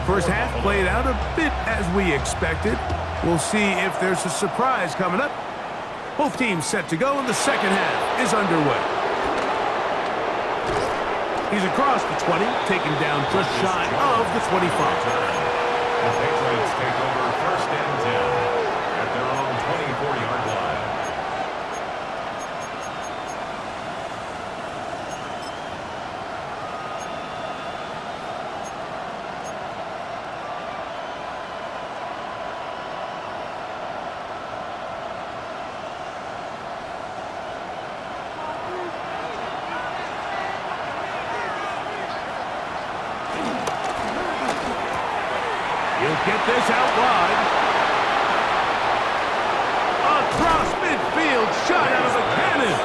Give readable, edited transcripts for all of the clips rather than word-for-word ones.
First half played out a bit as we expected. We'll see if there's a surprise coming up. Both teams set to go, and the second half is underway. He's across the 20, taken down just shy of the 25. The Patriots take over first and 10 at their own 24-yard line. He'll get this out wide. Across midfield, shot out of the cannon.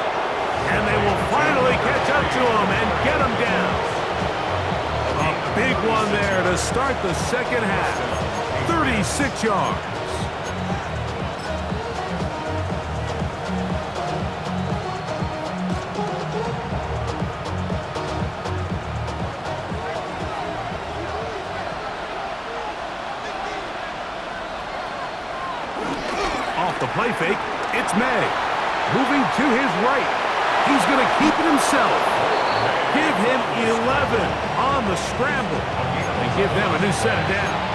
And they will finally catch up to him and get him down. A big one there to start the second half. 36 yards. Off the play fake, it's May. Moving to his right. He's going to keep it himself. Give him 11 on the scramble. And give them a new set of downs.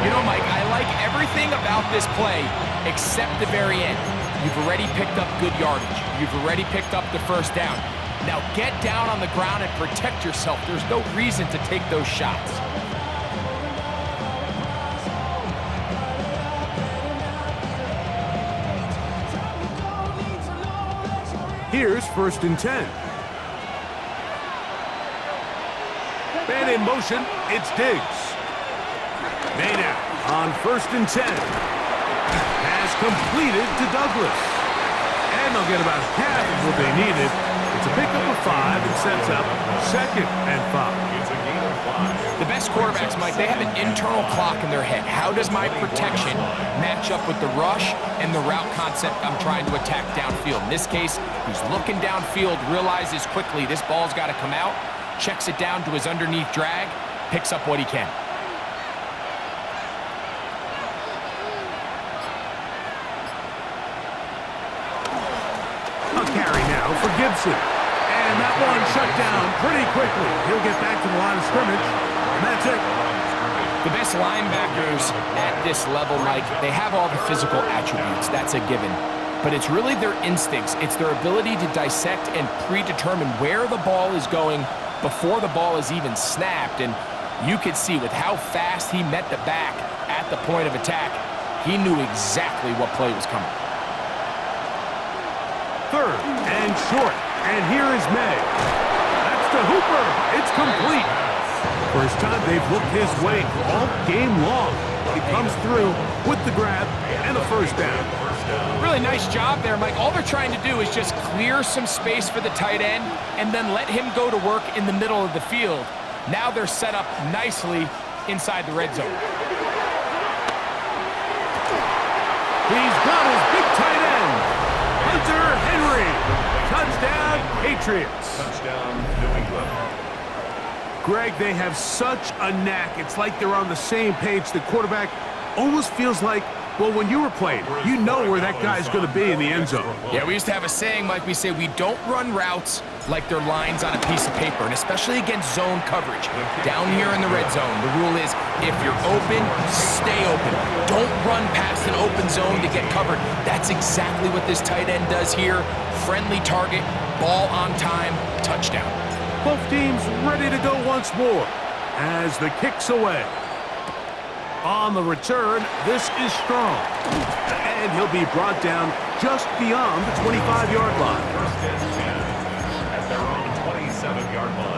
You know, Mike, I like everything about this play except the very end. You've already picked up good yardage. You've already picked up the first down. Now get down on the ground and protect yourself. There's no reason to take those shots. Here's first and 10. Man in motion, it's Diggs. May now on first and 10. Pass completed to Douglas. And they'll get about half of what they needed. It's a pickup of 5 and sets up second and 5. It's a gain of 5. The best quarterbacks, Mike, they have an internal clock in their head. How does my protection match up with the rush and the route concept I'm trying to attack downfield? In this case, he's looking downfield, realizes quickly this ball's got to come out, checks it down to his underneath drag, picks up what he can. A carry now for Gibson. And that one shut down pretty quickly. He'll get back to the line of scrimmage, and that's it. The best linebackers at this level, Mike, they have all the physical attributes. That's a given. But it's really their instincts. It's their ability to dissect and predetermine where the ball is going before the ball is even snapped. And you could see with how fast he met the back at the point of attack, he knew exactly what play was coming. Third and short. And here is May. That's to Hooper. It's complete. First time they've looked his way all game long. He comes through with the grab and a first down. Really nice job there, Mike. All they're trying to do is just clear some space for the tight end and then let him go to work in the middle of the field. Now they're set up nicely inside the red zone. He's got his big tight end, Hunter Henry. Touchdown, Patriots. Touchdown, New England. Greg, they have such a knack. It's like they're on the same page. The quarterback almost feels like, well, when you were playing, you know where that guy's going to be in the end zone. Yeah, we used to have a saying, Mike, we say we don't run routes like they're lines on a piece of paper, and especially against zone coverage. Down here in the red zone, the rule is if you're open, stay open. Don't run past an open zone to get covered. That's exactly what this tight end does here. Friendly target, ball on time, touchdown. Both teams ready to go once more as the kick's away. On the return, this is strong. And he'll be brought down just beyond the 25-yard line. First and 10 at their own 27-yard line.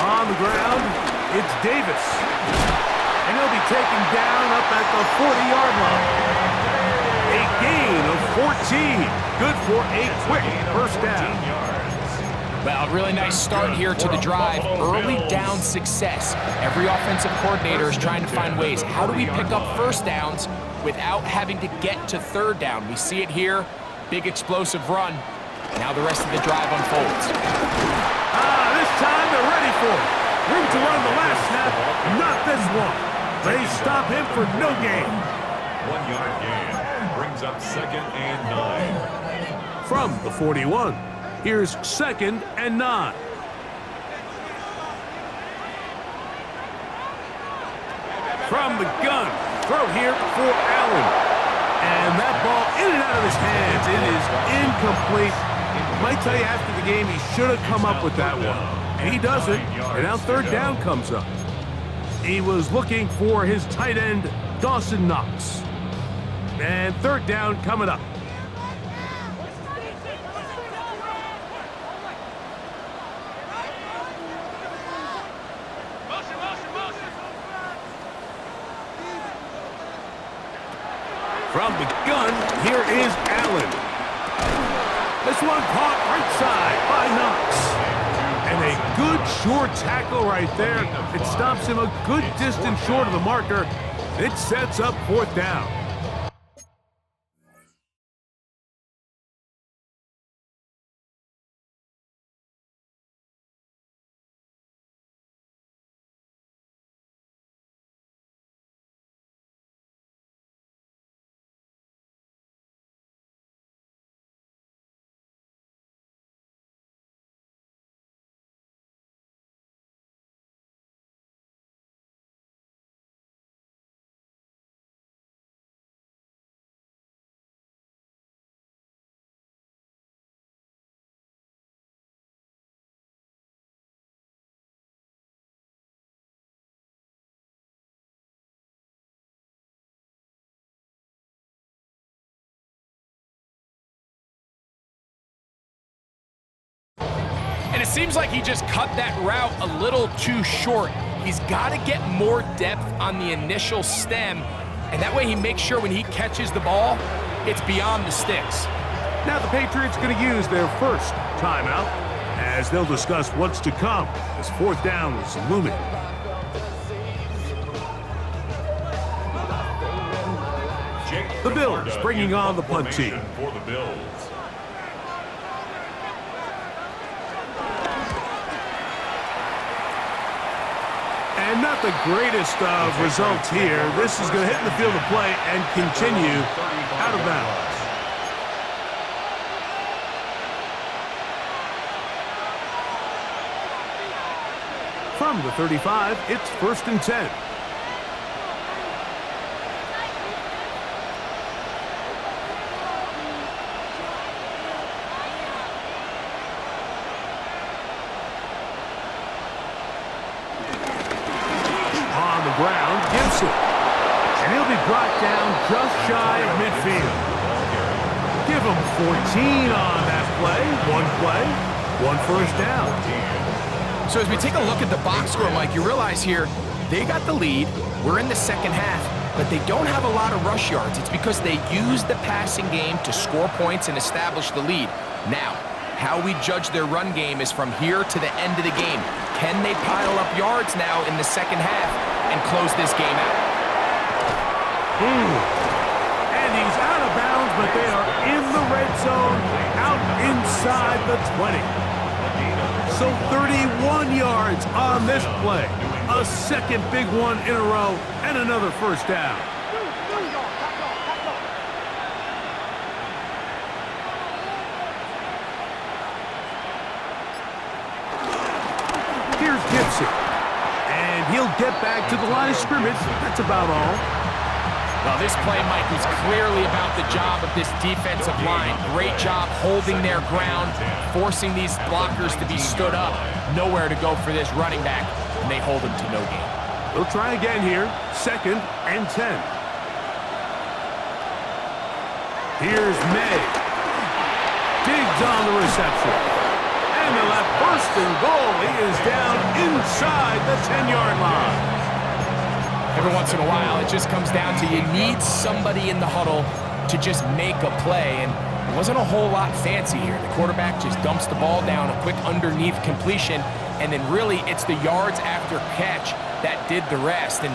On the ground, it's Davis. And he'll be taken down up at the 40-yard line. A gain of 14. Good for a quick first down. Well, really nice start here to the drive. Early down success. Every offensive coordinator is trying to find ways. How do we pick up first downs without having to get to third down? We see it here. Big explosive run. Now the rest of the drive unfolds. This time they're ready for it. Room to run the last snap. Not this one. They stop him for no gain. 1 yard gain. Brings up 2nd and 9. From the 41, here's 2nd and 9. From the gun, throw here for Allen. And that ball in and out of his hands. It is incomplete. Might tell you after the game he should have come up with that one. And he doesn't. And now third down comes up. He was looking for his tight end, Dawson Knox. And third down coming up. From the gun, here is Allen. This one caught right side by Knox. And a good short tackle right there. It stops him a good distance short of the marker. It sets up fourth down. And it seems like he just cut that route a little too short. He's got to get more depth on the initial stem, and that way he makes sure when he catches the ball, it's beyond the sticks. Now the Patriots going to use their first timeout as they'll discuss what's to come as fourth down is looming. The Bills bringing on the punt team. For the Bills. And not the greatest of results here. This is going to hit the field of play and continue out of bounds. From the 35, it's 1st and 10. Ground, Gibson. And he'll be brought down just shy of midfield. Give him 14 on that play. One first down. So as we take a look at the box score, Mike, you realize here, they got the lead. We're in the second half, but they don't have a lot of rush yards. It's because they use the passing game to score points and establish the lead. Now, how we judge their run game is from here to the end of the game. Can they pile up yards now in the second half and close this game out? And he's out of bounds, but they are in the red zone, out inside the 20. So 31 yards on this play. A second big one in a row, and another first down. Here's Gibson. And he'll get back to the line of scrimmage. That's about all. Well, this play, Mike, was clearly about the job of this defensive line. Great job holding their ground, forcing these blockers to be stood up. Nowhere to go for this running back, and they hold him to no gain. They'll try again here. 2nd and 10. Here's May. Diggs on the reception. And the left 1st and goal. He is down inside the 10-yard line. Every once in a while, it just comes down to you need somebody in the huddle to just make a play, and it wasn't a whole lot fancy here. The quarterback just dumps the ball down, a quick underneath completion, and then really it's the yards after catch that did the rest. And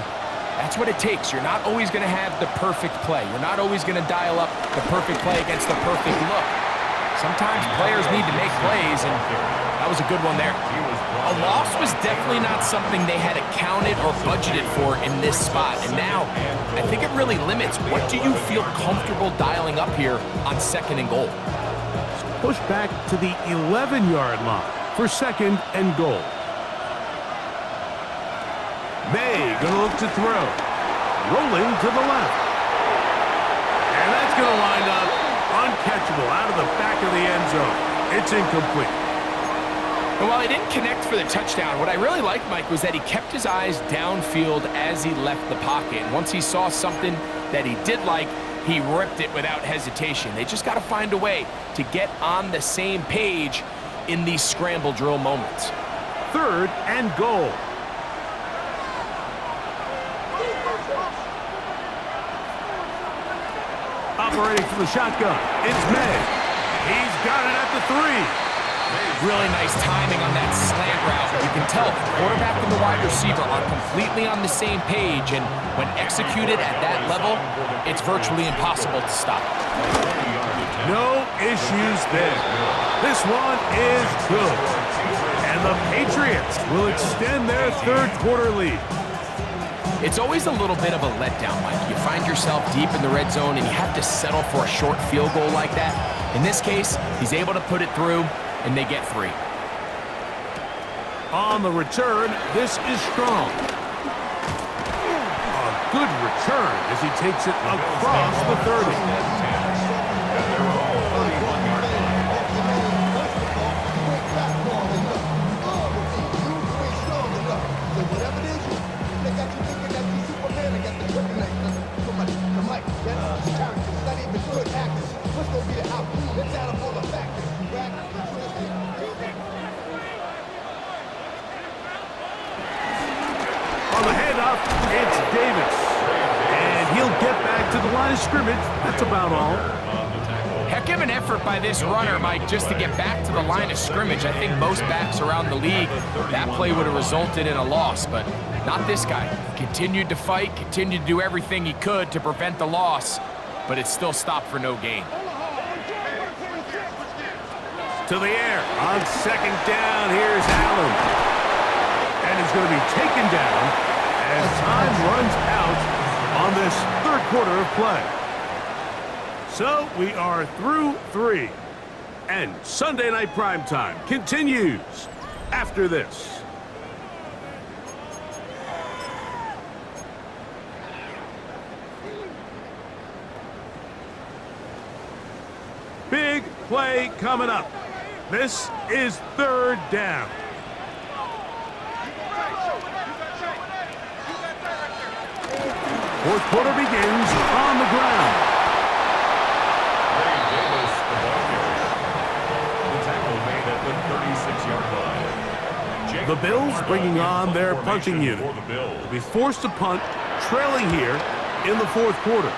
that's what it takes. You're not always going to have the perfect play. You're not always going to dial up the perfect play against the perfect look. Sometimes players need to make plays, and that was a good one there. A loss was definitely not something they had accounted or budgeted for in this spot. And now, I think it really limits what do you feel comfortable dialing up here on 2nd and goal. Push back to the 11-yard line for 2nd and goal. May gonna look to throw. Rolling to the left. And that's gonna line up uncatchable out of the back of the end zone. It's incomplete. And while he didn't connect for the touchdown, what I really liked, Mike, was that he kept his eyes downfield as he left the pocket. And once he saw something that he did like, he ripped it without hesitation. They just got to find a way to get on the same page in these scramble drill moments. 3rd and goal. Operating from the shotgun, it's May. He's got it at the 3. Really nice timing on that slant route. You can tell the quarterback and the wide receiver are completely on the same page, and when executed at that level, it's virtually impossible to stop. No issues there. This one is good. And the Patriots will extend their 3rd quarter lead. It's always a little bit of a letdown, Mike. You find yourself deep in the red zone, and you have to settle for a short field goal like that. In this case, he's able to put it through, and they get 3. On the return, this is strong. A good return as he takes it across the 30. On the handoff, it's Davis. And he'll get back to the line of scrimmage. That's about all. Heck of an effort by this runner, Mike, just to get back to the line of scrimmage. I think most backs around the league, that play would have resulted in a loss, but not this guy. Continued to fight, continued to do everything he could to prevent the loss, but it still stopped for no gain. To the air. On 2nd down, here's Allen. And he's going to be taken down as time runs out on this 3rd quarter of play. So we are through 3. And Sunday Night Primetime continues after this. Big play coming up. This is 3rd down. Fourth quarter begins on the ground. Davis, the ball carrier. The tackle made at the 36-yard line. The Bills bringing on their punting unit. They'll be forced to punt, trailing here in the 4th quarter.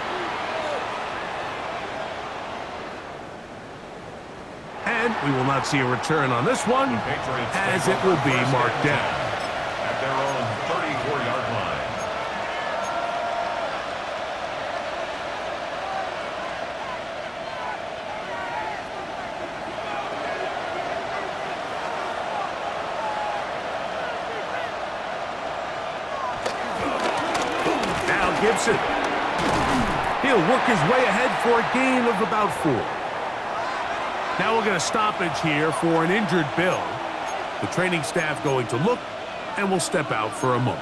And we will not see a return on this one, as it will be marked down. At their own 34-yard line. Now Gibson. He'll work his way ahead for a gain of about 4. Now we'll get a stoppage here for an injured Bill. The training staff going to look, and will step out for a moment.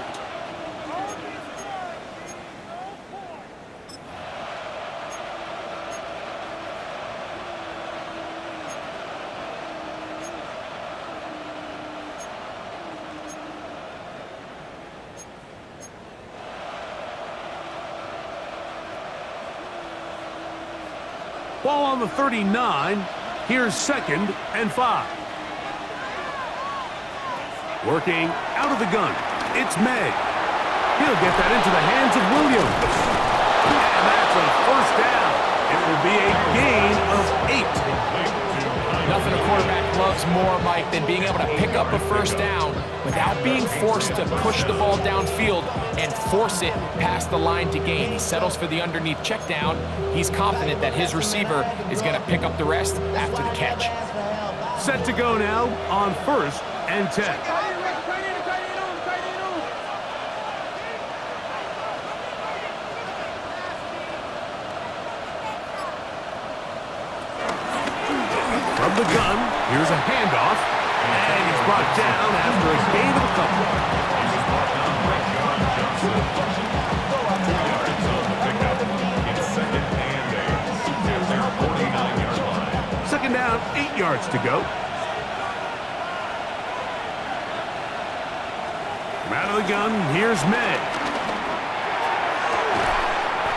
Ball on the 39. Here's 2nd and 5. Working out of the gun. It's May. He'll get that into the hands of Williams. And that's a 1st down It will be a gain of 8. Nothing a quarterback loves more, Mike, than being able to pick up a first down without being forced to push the ball downfield and force it past the line to gain. He settles for the underneath check down. He's confident that his receiver is going to pick up the rest after the catch. Set to go now on 1st and 10. From the gun, here's a handoff, and he's brought down after a gain of a couple. He's brought down by John Johnson. 2 yards on the pickup. It's 2nd and 8 at their 49-yard line. 2nd down, 8 yards to go. From out of the gun, here's May.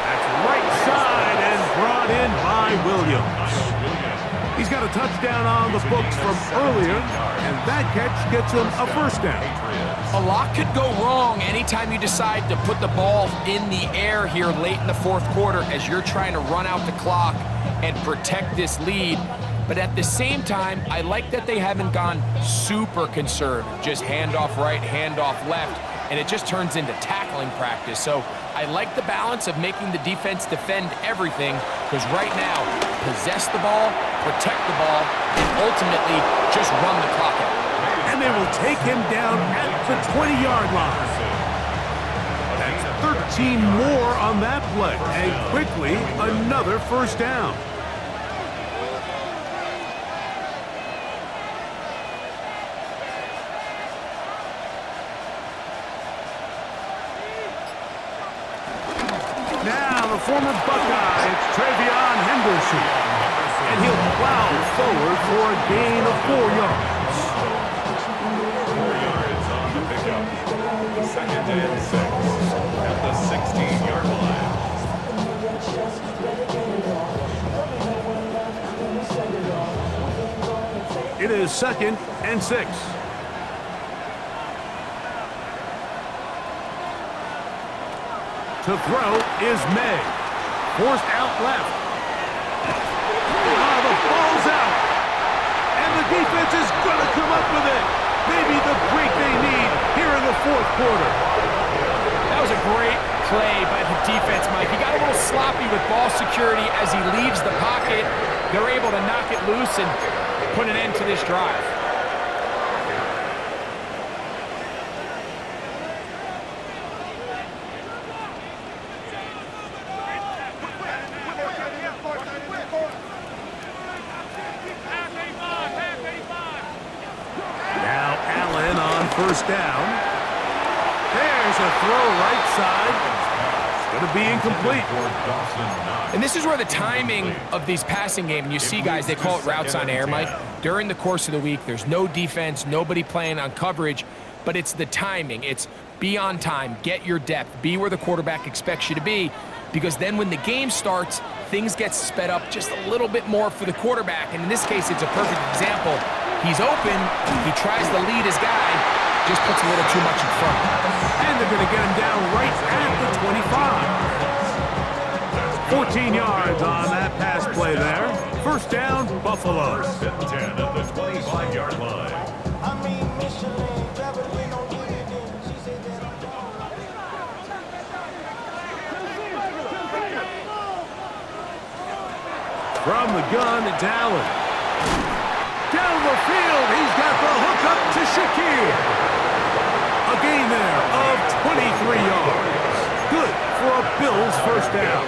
That's right side and brought in by Williams. He's got a touchdown on the books from earlier, and that catch gets him a first down. A lot could go wrong anytime you decide to put the ball in the air here late in the 4th quarter as you're trying to run out the clock and protect this lead. But at the same time, I like that they haven't gone super conservative, just handoff right, handoff left, and it just turns into tackling practice. So I like the balance of making the defense defend everything, because right now, possess the ball, protect the ball, and ultimately just run the clock out. And they will take him down at the 20-yard line. That's 13 more on that play, and quickly another first down. Now the former Buckeye, it's Travion Henderson. And he'll plow forward for a gain of 4 yards. 4 yards on the pickup. 2nd and 6 at the 16-yard line. It is 2nd and 6. To throw is May. Forced out left. The ball's out. And the defense is going to come up with it. Maybe the break they need here in the 4th quarter. That was a great play by the defense, Mike. He got a little sloppy with ball security as he leaves the pocket. They're able to knock it loose and put an end to this drive. First down. There's a throw right side. It's going to be incomplete. And this is where the timing of these passing games, and you see guys, they call it routes on air, Mike. During the course of the week, there's no defense, nobody playing on coverage, but it's the timing. It's be on time, get your depth, be where the quarterback expects you to be, because then when the game starts, things get sped up just a little bit more for the quarterback. And in this case, it's a perfect example. He's open, he tries to lead his guy, just puts a little too much in front. And they're going to get him down right at the 25. 14 yards on that pass play there. First down, Buffalo. 1st and 10 at the 25-yard line. From the gun, it's Allen. Down the field, he's got the hook up to Shakir. A gain there of 23 yards. Good for a Bills first down.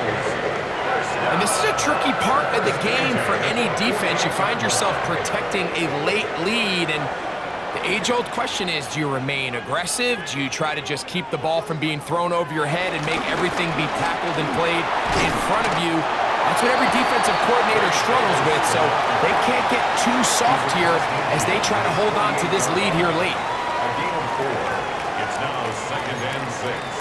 And this is a tricky part of the game for any defense. You find yourself protecting a late lead, and the age-old question is, do you remain aggressive? Do you try to just keep the ball from being thrown over your head and make everything be tackled and played in front of you? That's what every defensive coordinator struggles with, so they can't get too soft here as they try to hold on to this lead here late. A gain of 4. It's now 2nd and 6.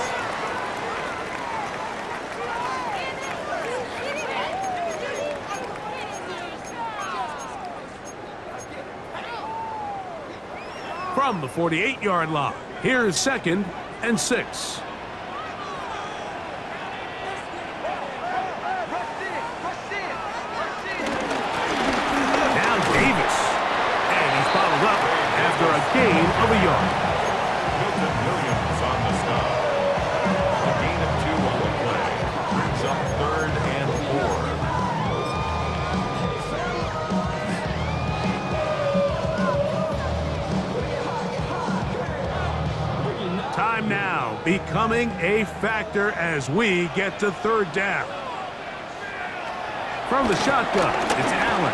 From the 48-yard line, here's 2nd and 6. after a gain of a yard. Milton Williams on the stop. A gain of 2 on the play. Brings up 3rd and 4. Time now becoming a factor as we get to 3rd down. From the shotgun, it's Allen.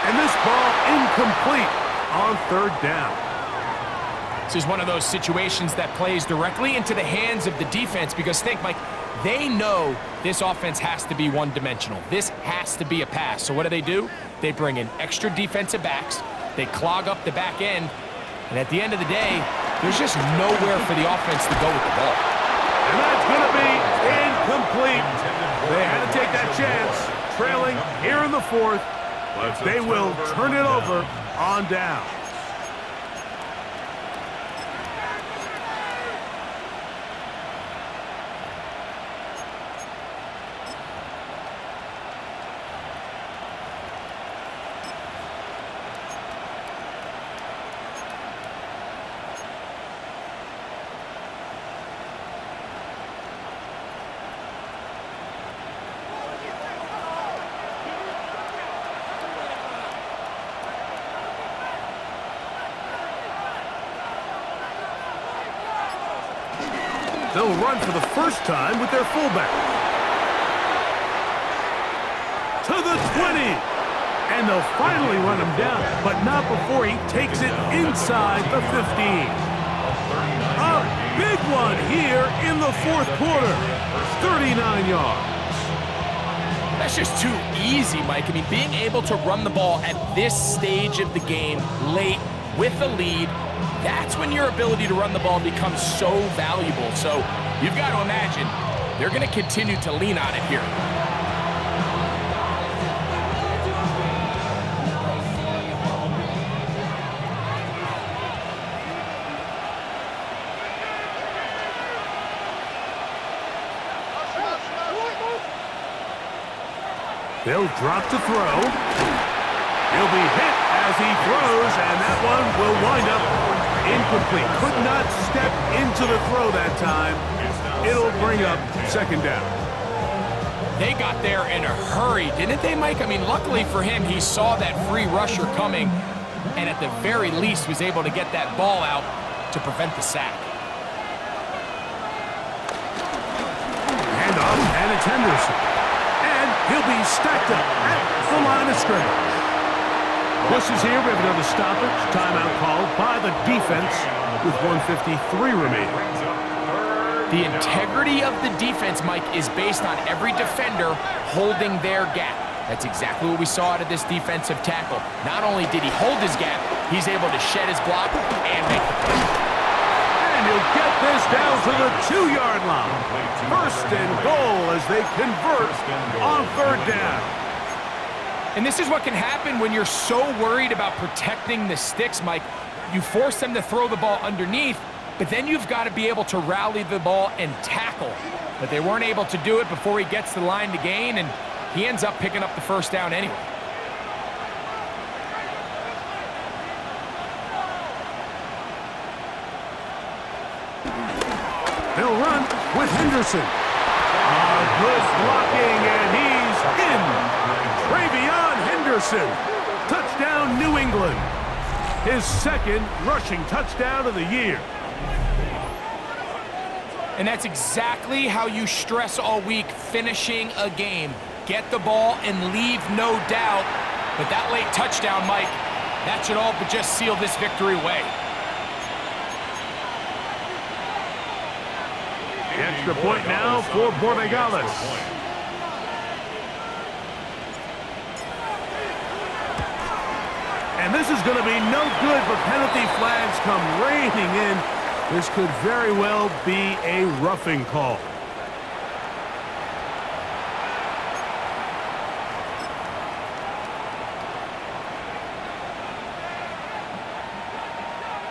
And this ball incomplete on 3rd down. This is one of those situations that plays directly into the hands of the defense because think, Mike, they know this offense has to be one-dimensional. This has to be a pass. So what do? They bring in extra defensive backs. They clog up the back end. And at the end of the day, there's just nowhere for the offense to go with the ball. And that's going to be incomplete. They had to take that chance, trailing here in the 4th, but they will turn it over on down. They'll run for the first time with their fullback. To the 20. And they'll finally run him down, but not before he takes it inside the 15. A big one here in the 4th quarter. 39 yards. That's just too easy, Mike. I mean, being able to run the ball at this stage of the game, late, with the lead, that's when your ability to run the ball becomes so valuable. So you've got to imagine they're going to continue to lean on it here. They'll drop to throw. He'll be hit as he throws, and that one will wind up incomplete. Could not step into the throw that time. It'll bring up 2nd down. They got there in a hurry, didn't they, Mike? I mean, luckily for him, he saw that free rusher coming, and at the very least was able to get that ball out to prevent the sack. Hand off, and it's Henderson. And he'll be stacked up at the line of scrimmage. This is here. We have another stoppage. Timeout called by the defense with 1:53 remaining. The integrity of the defense, Mike, is based on every defender holding their gap. That's exactly what we saw out of this defensive tackle. Not only did he hold his gap, he's able to shed his block and make the play. And he'll get this down to the 2-yard line. 1st and goal as they convert on 3rd down. And this is what can happen when you're so worried about protecting the sticks, Mike. You force them to throw the ball underneath, but then you've got to be able to rally the ball and tackle. But they weren't able to do it before he gets to the line to gain, and he ends up picking up the 1st down anyway. They'll run with Henderson. Good blocking, and he's in. Travion Henderson. Touchdown, New England. His 2nd rushing touchdown of the year. And that's exactly how you stress all week, finishing a game. Get the ball and leave no doubt. But that late touchdown, Mike, that should all but just seal this victory away. The extra point now for Borregales. And this is going to be no good, but penalty flags come raining in. This could very well be a roughing call.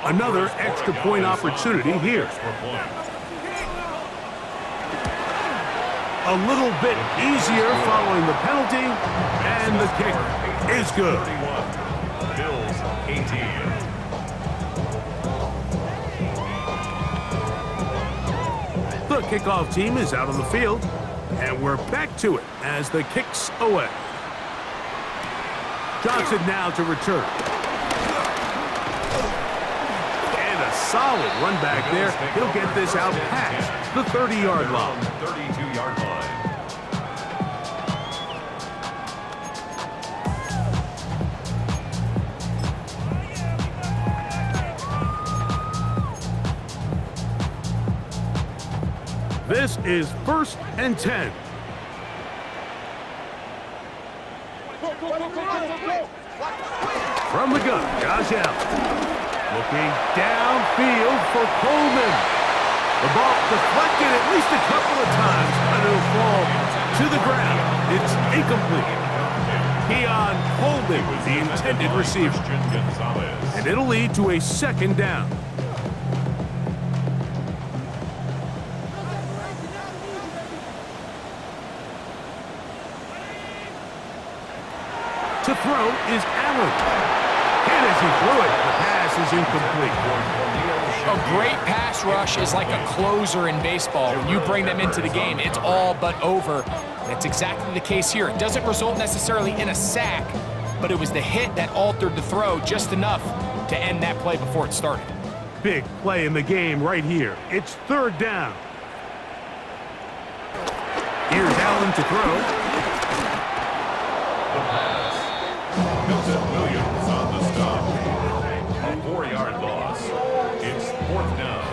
Another extra point opportunity here. A little bit easier following the penalty, and the kick is good. Bills 18. The kickoff team is out on the field, and we're back to it as the kick's away. Johnson now to return. And a solid run back there. He'll get this out past the 30-yard line. 32-yard line. This is 1st and 10. From the gun, Josh Allen. Looking downfield for Coleman. The ball deflected at least a couple of times, and it'll fall to the ground. It's incomplete. Keon Coleman, the intended receiver. And it'll lead to a 2nd down. To throw is Allen. And as he threw it, the pass is incomplete. A great pass rush is like a closer in baseball. When you bring them into the game, it's all but over. That's exactly the case here. It doesn't result necessarily in a sack, but it was the hit that altered the throw just enough to end that play before it started. Big play in the game right here. It's 3rd down. Here's Allen to throw. Milton Williams on the stop. A 4-yard loss. It's 4th down.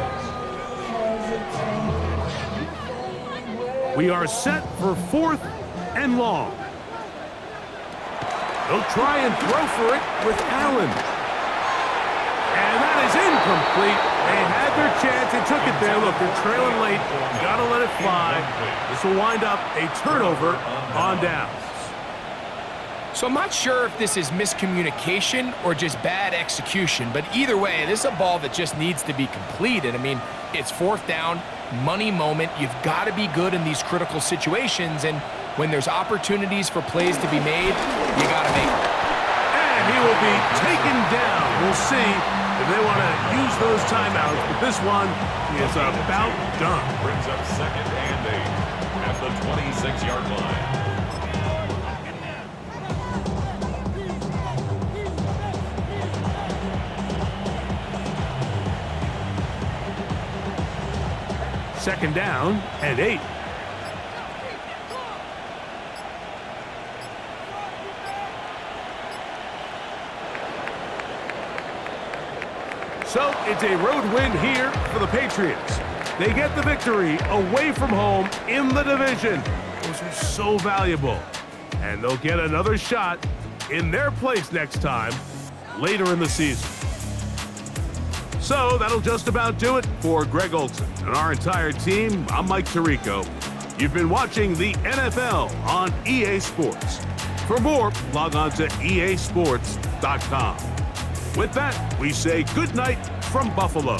We are set for 4th and long. They'll try and throw for it with Allen. And that is incomplete. They had their chance and took it there. Look, they're trailing late. Got to let it fly. This will wind up a turnover on downs. So I'm not sure if this is miscommunication or just bad execution, but either way, this is a ball that just needs to be completed. I mean, it's 4th down, money moment. You've got to be good in these critical situations, and when there's opportunities for plays to be made, you got to make them. And he will be taken down. We'll see if they want to use those timeouts, but this one is about done. Brings up 2nd and 8 at the 26-yard line. Second down and 8. So it's a road win here for the Patriots. They get the victory away from home in the division. Those are so valuable. And they'll get another shot in their place next time later in the season. So that'll just about do it for Greg Olson and our entire team. I'm Mike Tirico. You've been watching the NFL on EA Sports. For more, log on to easports.com. With that, we say good night from Buffalo.